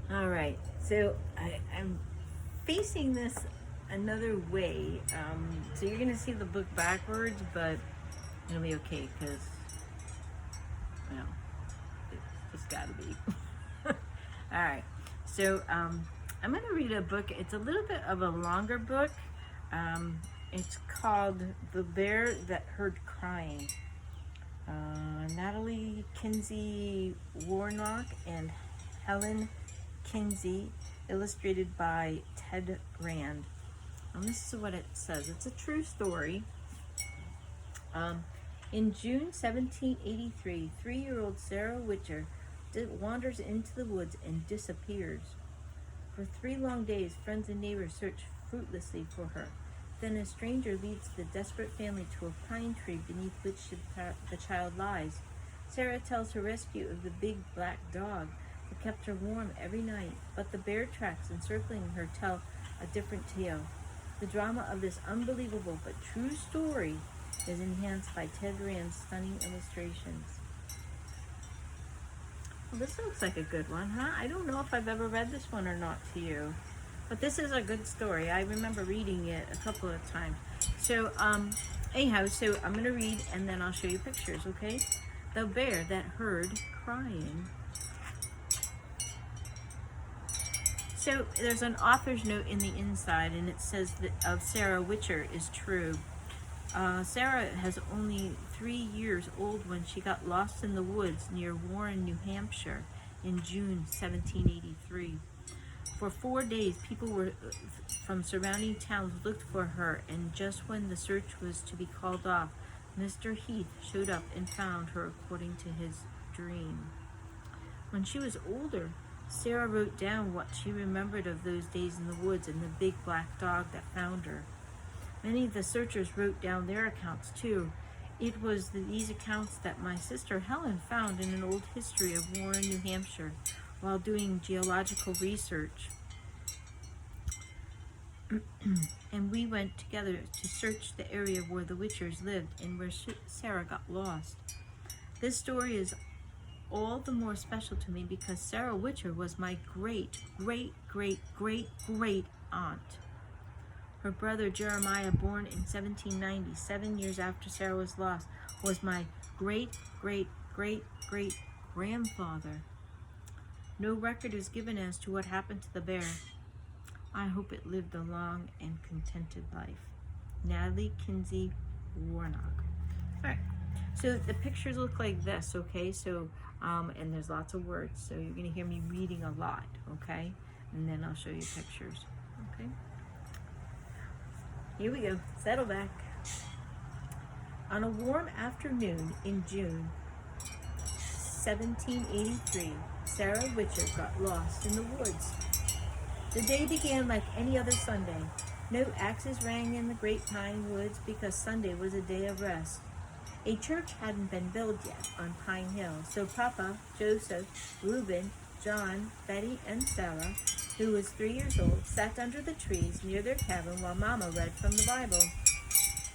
All right, so I'm facing this another way. So you're gonna see the book backwards, but it'll be okay because, well, it's just gotta be. All right, so I'm gonna read a book. It's a little bit of a longer book. It's called The Bear That Heard Crying. Natalie Kinsey Warnock and Helen Kinsey, illustrated by Ted Rand. This is what it says. It's a true story. Um, in June 1783, 3-year-old Sarah Witcher wanders into the woods and disappears. For 3 long days, friends and neighbors search fruitlessly for her. Then a stranger leads the desperate family to a pine tree beneath which the child lies. Sarah tells her rescue of the big black dog that kept her warm every night, but the bear tracks encircling her tell a different tale. The drama of this unbelievable but true story is enhanced by Ted Rand's stunning illustrations. Well, this looks like a good one, huh? I don't know if I've ever read this one or not to you. But this is a good story. I remember reading it a couple of times. So, anyhow, so I'm going to read and then I'll show you pictures, okay? The Bear That Heard Crying. So, there's an author's note in the inside, and it says that of Sarah Witcher is true. Sarah has only 3 years old when she got lost in the woods near Warren, New Hampshire in June 1783. For 4 days, people from surrounding towns looked for her, and just when the search was to be called off, Mr. Heath showed up and found her according to his dream. When she was older, Sarah wrote down what she remembered of those days in the woods and the big black dog that found her. Many of the searchers wrote down their accounts too. It was these accounts that my sister Helen found in an old history of Warren, New Hampshire, while doing geological research. And we went together to search the area where the Witchers lived and where Sarah got lost. This story is all the more special to me because Sarah Witcher was my great, great, great, great, great aunt. Her brother Jeremiah, born in 1790, 7 years after Sarah was lost, was my great, great, great, great grandfather. No record is given as to what happened to the bear. I hope it lived a long and contented life. Natalie Kinsey Warnock. All right, so the pictures look like this, okay? So, and there's lots of words, so you're gonna hear me reading a lot, okay? And then I'll show you pictures, okay? Here we go, settle back. On a warm afternoon in June 1783, Sarah Witcher got lost in the woods. The day began like any other Sunday. No axes rang in the great pine woods because Sunday was a day of rest. A church hadn't been built yet on Pine Hill, so Papa, Joseph, Reuben, John, Betty, and Sarah, who was 3 years old, sat under the trees near their cabin while Mama read from the Bible.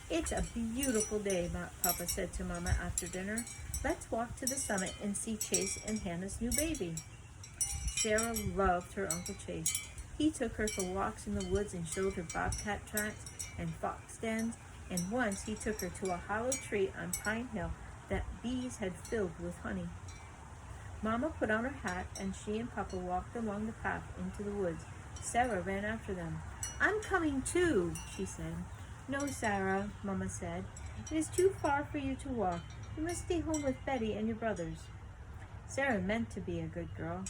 "It's a beautiful day," Papa said to Mama after dinner. "Let's walk to the summit and see Chase and Hannah's new baby." Sarah loved her Uncle Chase. He took her for walks in the woods and showed her bobcat tracks and fox dens, and once he took her to a hollow tree on Pine Hill that bees had filled with honey. Mama put on her hat, and she and Papa walked along the path into the woods. Sarah ran after them. "I'm coming too," she said. "No, Sarah," Mama said. "It is too far for you to walk. You must stay home with Betty and your brothers." Sarah meant to be a good girl,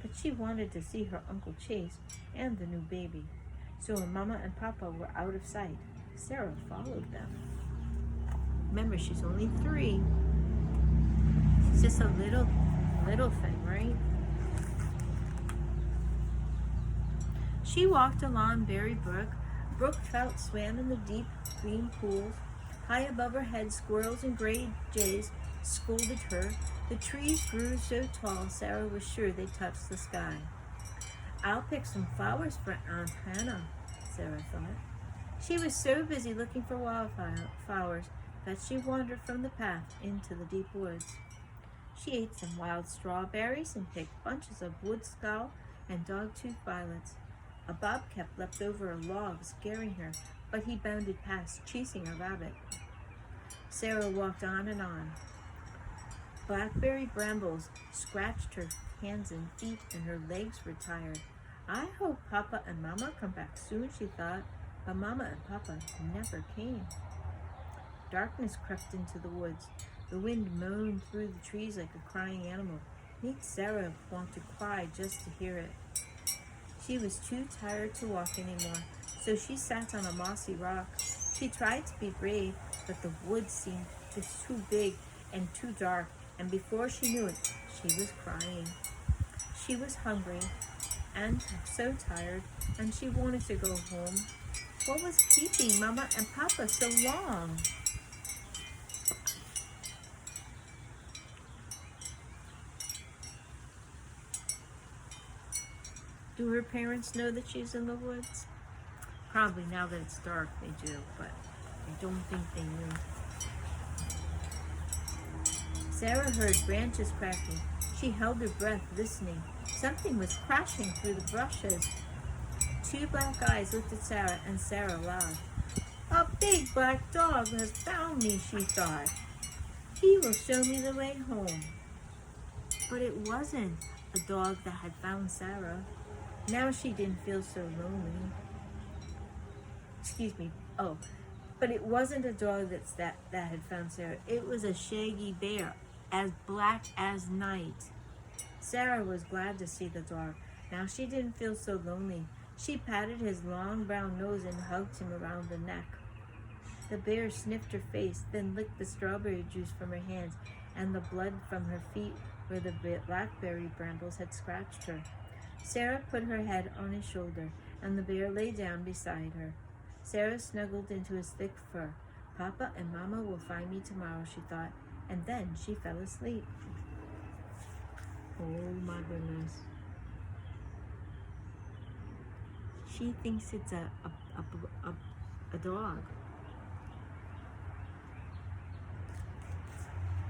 but she wanted to see her Uncle Chase and the new baby. So when Mama and Papa were out of sight, Sarah followed them. Remember, she's only 3. She's just a little thing, right? She walked along Berry Brook. Brook trout swam in the deep green pools. High above her head, squirrels and gray jays scolded her. The trees grew so tall, Sarah was sure they touched the sky. "I'll pick some flowers for Aunt Hannah," Sarah thought. She was so busy looking for wildflowers that she wandered from the path into the deep woods. She ate some wild strawberries and picked bunches of wood scowl and dog-tooth violets. A bobcat leapt over a log, scaring her, but he bounded past, chasing a rabbit. Sarah walked on and on. Blackberry brambles scratched her hands and feet, and her legs were tired. I hope Papa and Mama come back soon, she thought, but Mama and Papa never came. Darkness crept into the woods. The wind moaned through the trees like a crying animal. Made Sarah want to cry just to hear it. She was too tired to walk anymore, so she sat on a mossy rock. She tried to be brave, but the woods seemed just too big and too dark, and before she knew it, she was crying. She was hungry and so tired, and she wanted to go home. What was keeping Mama and Papa so long? Do her parents know that she's in the woods? Probably now that it's dark they do, but I don't think they knew. Sarah heard branches cracking. She held her breath, listening. Something was crashing through the bushes. Two black eyes looked at Sarah, and Sarah laughed. A big black dog has found me, she thought. He will show me the way home. But it wasn't a dog that had found Sarah. Now she didn't feel so lonely. But it wasn't a dog that had found Sarah. It was a shaggy bear, as black as night. Sarah was glad to see the dog. Now she didn't feel so lonely. She patted his long brown nose and hugged him around the neck. The bear sniffed her face, then licked the strawberry juice from her hands and the blood from her feet where the blackberry brambles had scratched her. Sarah put her head on his shoulder, and the bear lay down beside her. Sarah snuggled into his thick fur. Papa and Mama will find me tomorrow, she thought, and then she fell asleep. Oh my goodness. She thinks it's a dog.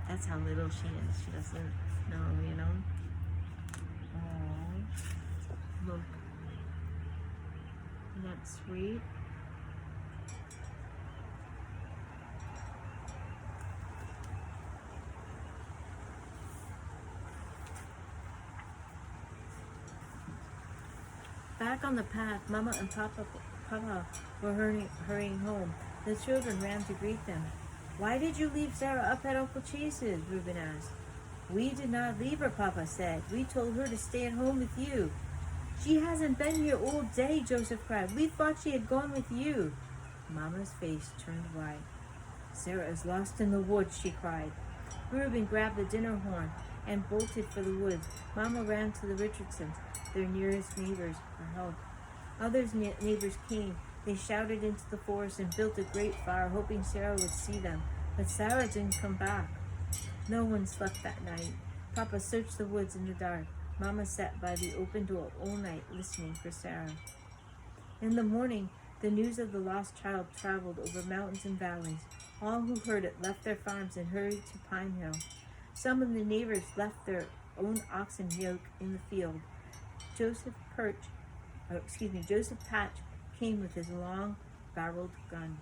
That's how little she is. She doesn't know, you know. Oh, look. Isn't that sweet? Back on the path, Mama and Papa were hurrying home. The children ran to greet them. Why did you leave Sarah up at Uncle Chase's? Reuben asked. We did not leave her, Papa said. We told her to stay at home with you. She hasn't been here all day, Joseph cried. We thought she had gone with you. Mama's face turned white. Sarah is lost in the woods, she cried. Reuben grabbed the dinner horn and bolted for the woods. Mama ran to the Richardsons, their nearest neighbors, for help. Other neighbors came. They shouted into the forest and built a great fire, hoping Sarah would see them. But Sarah didn't come back. No one slept that night. Papa searched the woods in the dark. Mama sat by the open door all night, listening for Sarah. In the morning, the news of the lost child traveled over mountains and valleys. All who heard it left their farms and hurried to Pine Hill. Some of the neighbors left their own oxen yoke in the field. Joseph Patch came with his long-barreled gun.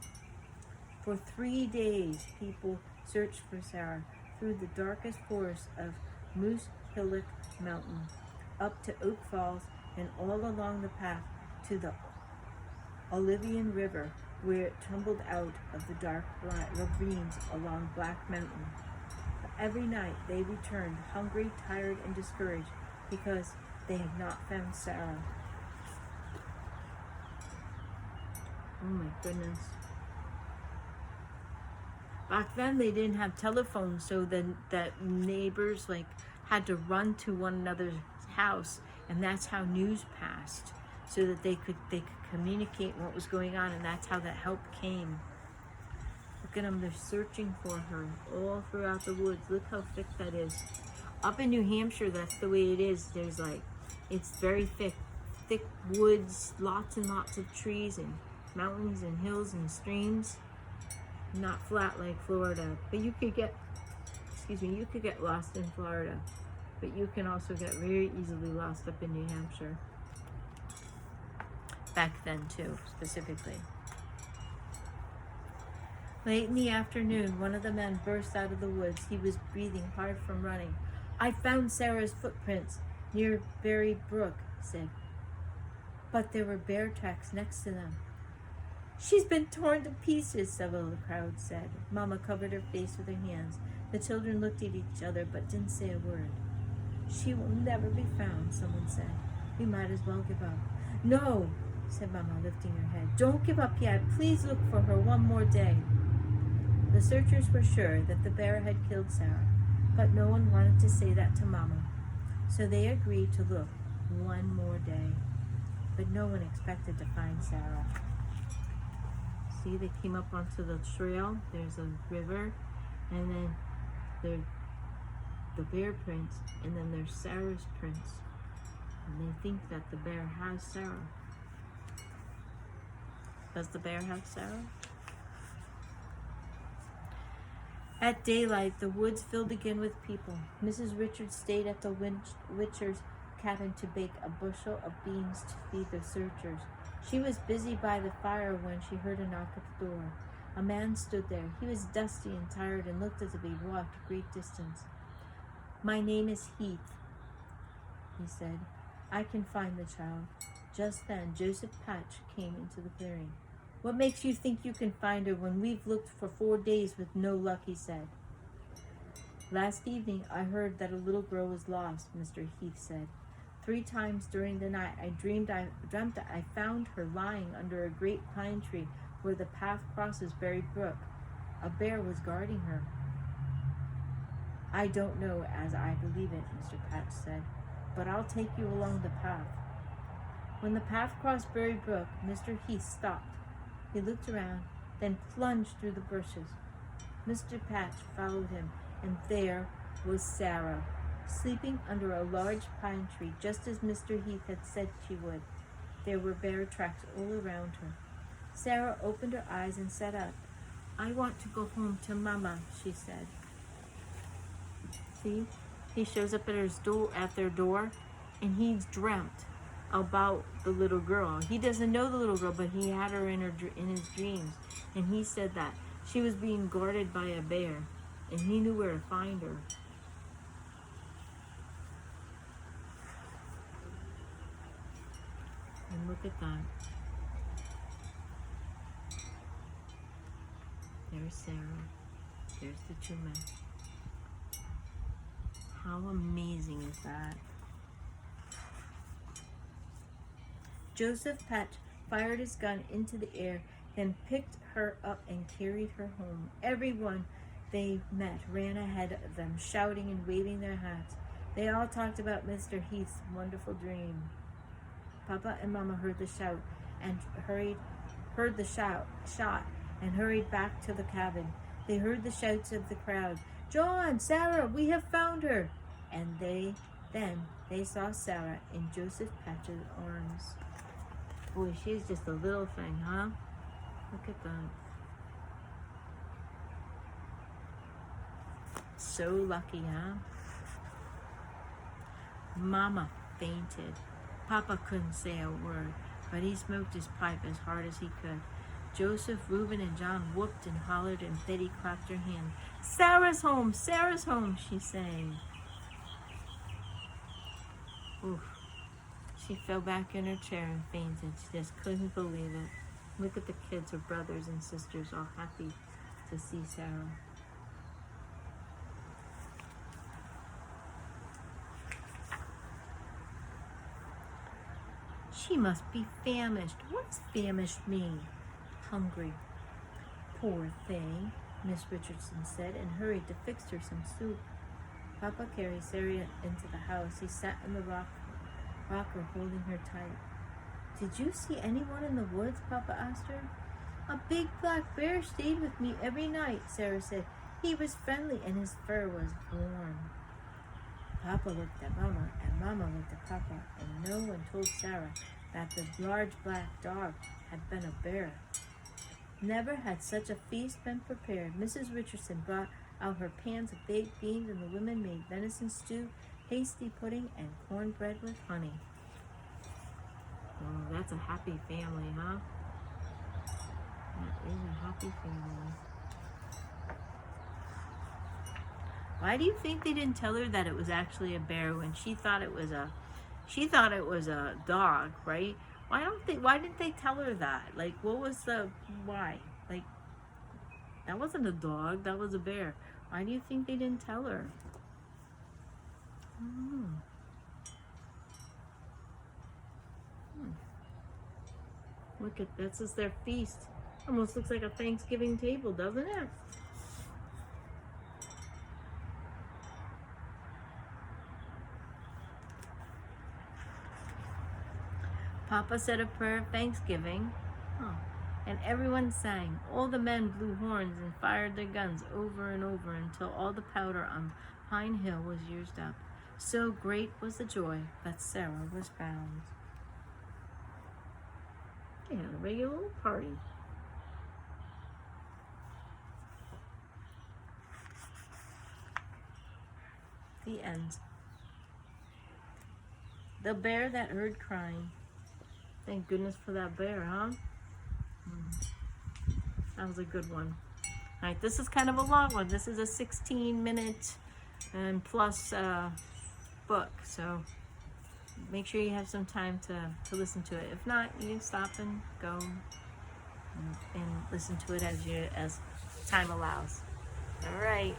For 3 days, people searched for Sarah through the darkest forest of Moose Hillock Mountain, up to Oak Falls, and all along the path to the Olivian River, where it tumbled out of the dark ravines along Black Mountain. But every night they returned, hungry, tired, and discouraged, because they had not found Sarah. Oh my goodness. Back then they didn't have telephones, so then that neighbors had to run to one another's house, and that's how news passed, so that they could communicate what was going on, and that's how that help came. Look at them, they're searching for her all throughout the woods. Look how thick that is. Up in New Hampshire, that's the way it is. There's it's very thick woods, lots and lots of trees and mountains and hills and streams. Not flat like Florida, but you could get lost in Florida. but you can also get very easily lost up in New Hampshire. Back then too, specifically. Late in the afternoon, one of the men burst out of the woods. He was breathing hard from running. "I found Sarah's footprints near Berry Brook," he said. But there were bear tracks next to them. "She's been torn to pieces," several of the crowd said. Mama covered her face with her hands. The children looked at each other but didn't say a word. "She will never be found," someone said. "We might as well give up." "No," said Mama, lifting her head. "Don't give up yet. Please look for her one more day." The searchers were sure that the bear had killed Sarah, but no one wanted to say that to Mama. So they agreed to look one more day. But no one expected to find Sarah. See, they came up onto the trail. There's a river, and then there's the bear prints, and then there's Sarah's prints. And they think that the bear has Sarah. Does the bear have Sarah? At daylight, the woods filled again with people. Mrs. Richards stayed at the Witcher's cabin to bake a bushel of beans to feed the searchers. She was busy by the fire when she heard a knock at the door. A man stood there. He was dusty and tired and looked as if he'd walked a great distance. "My name is Heath," he said. "I can find the child." Just then, Joseph Patch came into the clearing. "What makes you think you can find her when we've looked for 4 days with no luck?" he said. "Last evening I heard that a little girl was lost," Mr. Heath said. 3 times during the night I dreamt that I found her lying under a great pine tree where the path crosses Berry Brook. A bear was guarding her." "I don't know as I believe it," Mr. Patch said, "but I'll take you along the path." When the path crossed Berry Brook, Mr. Heath stopped. He looked around, then plunged through the bushes. Mr. Patch followed him, and there was Sarah, sleeping under a large pine tree, just as Mr. Heath had said she would. There were bear tracks all around her. Sarah opened her eyes and sat up. "I want to go home to Mama," she said. See, he shows up at their door, and he's dreamt about the little girl. He doesn't know the little girl, but he had her in his dreams, and he said that she was being guarded by a bear, and he knew where to find her. And look at that. There's Sarah. There's the 2 men. How amazing is that? Joseph Patch fired his gun into the air, then picked her up and carried her home. Everyone they met ran ahead of them, shouting and waving their hats. They all talked about Mr. Heath's wonderful dream. Papa and Mama heard the shot and hurried back to the cabin. They heard the shouts of the crowd. "John, Sarah, we have found her!" And then they saw Sarah in Joseph Patch's arms. Boy, she's just a little thing, huh? Look at that. So lucky, huh? Mama fainted. Papa couldn't say a word, but he smoked his pipe as hard as he could. Joseph, Reuben, and John whooped and hollered, and Betty clapped her hands. "Sarah's home! Sarah's home!" she sang. Oof. She fell back in her chair and fainted. She just couldn't believe it. Look at the kids, her brothers and sisters, all happy to see Sarah. "She must be famished." "What's famished mean?" "Hungry." "Poor thing," Miss Richardson said, and hurried to fix her some soup. Papa carried Sarah into the house. He sat in the rocker holding her tight. "Did you see anyone in the woods?" Papa asked her. "A big black bear stayed with me every night," Sarah said. "He was friendly and his fur was warm." Papa looked at Mama, and Mama looked at Papa, and no one told Sarah that the large black dog had been a bear. Never had such a feast been prepared. Mrs. Richardson brought out her pans of baked beans, and the women made venison stew, hasty pudding, and cornbread with honey. Oh, that's a happy family, huh? That is a happy family. Why do you think they didn't tell her that it was actually a bear when she thought it was a dog, right? Why didn't they tell her that? Like, what was why? Like, that wasn't a dog, that was a bear. Why do you think they didn't tell her? Look at this is their feast. Almost looks like a Thanksgiving table, doesn't it? Papa said a prayer of thanksgiving, and everyone sang. All the men blew horns and fired their guns over and over until all the powder on Pine Hill was used up. So great was the joy that Sarah was found. They had a regular little party. The end. The bear that heard crying. Thank goodness for that bear, huh? That was a good one. All right, this is kind of a long one. This is a 16-minute and plus book, so make sure you have some time to listen to it. If not, you can stop and go and listen to it as time allows. All right.